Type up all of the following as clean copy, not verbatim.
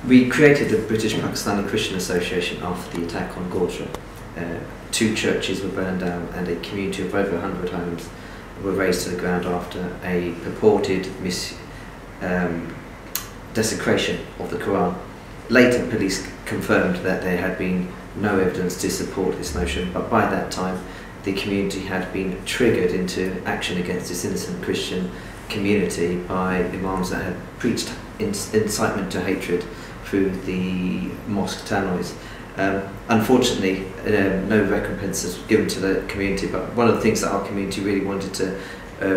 We created the British Pakistani Christian Association after the attack on Gorja. 2 churches were burned down and a community of over 100 homes were razed to the ground after a purported desecration of the Quran. Later, police confirmed that there had been no evidence to support this notion, but by that time the community had been triggered into action against this innocent Christian community by imams that had preached incitement to hatred through the mosque tannoys. Unfortunately, no recompense was given to the community, but one of the things that our community really wanted to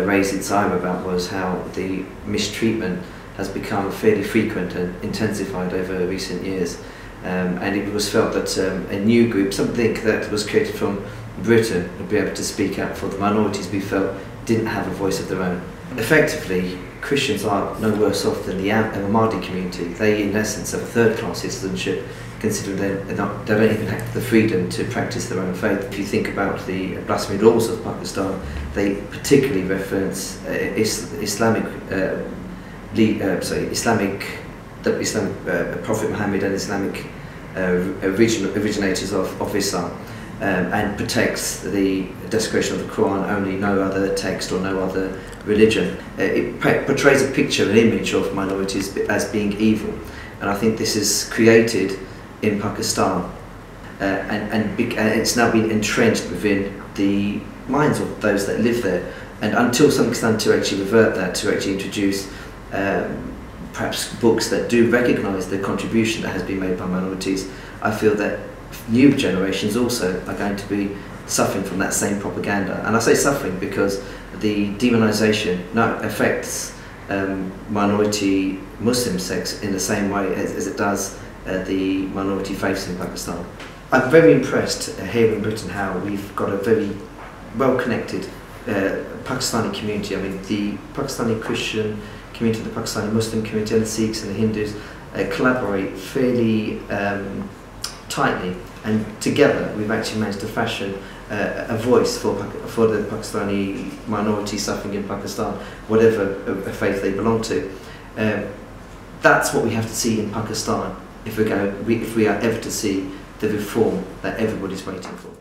raise its eye about was how the mistreatment has become fairly frequent and intensified over recent years. And it was felt that a new group, something that was created from Britain, would be able to speak out for the minorities we felt didn't have a voice of their own. Effectively, Christians are no worse off than the Ahmadi community. They, in essence, have a third-class citizenship, considering they don't even have the freedom to practice their own faith. If you think about the blasphemy laws of Pakistan, they particularly reference Islamic Prophet Muhammad and Islamic originators of Islam, and protects the desecration of the Quran, only no other text or no other religion. It portrays a picture, an image of minorities as being evil, and I think this is created in Pakistan, and it's now been entrenched within the minds of those that live there. And until some extent to actually revert that, to actually introduce perhaps books that do recognise the contribution that has been made by minorities, I feel that new generations also are going to be suffering from that same propaganda. And I say suffering because the demonisation now affects minority Muslim sects in the same way as it does the minority faiths in Pakistan. I'm very impressed here in Britain how we've got a very well-connected Pakistani community. I mean, the Pakistani Christian community, the Pakistani Muslim community, and the Sikhs and the Hindus collaborate fairly tightly, and together we've actually managed to fashion a voice for the Pakistani minority suffering in Pakistan, whatever faith they belong to. That's what we have to see in Pakistan if we are ever to see the reform that everybody's waiting for.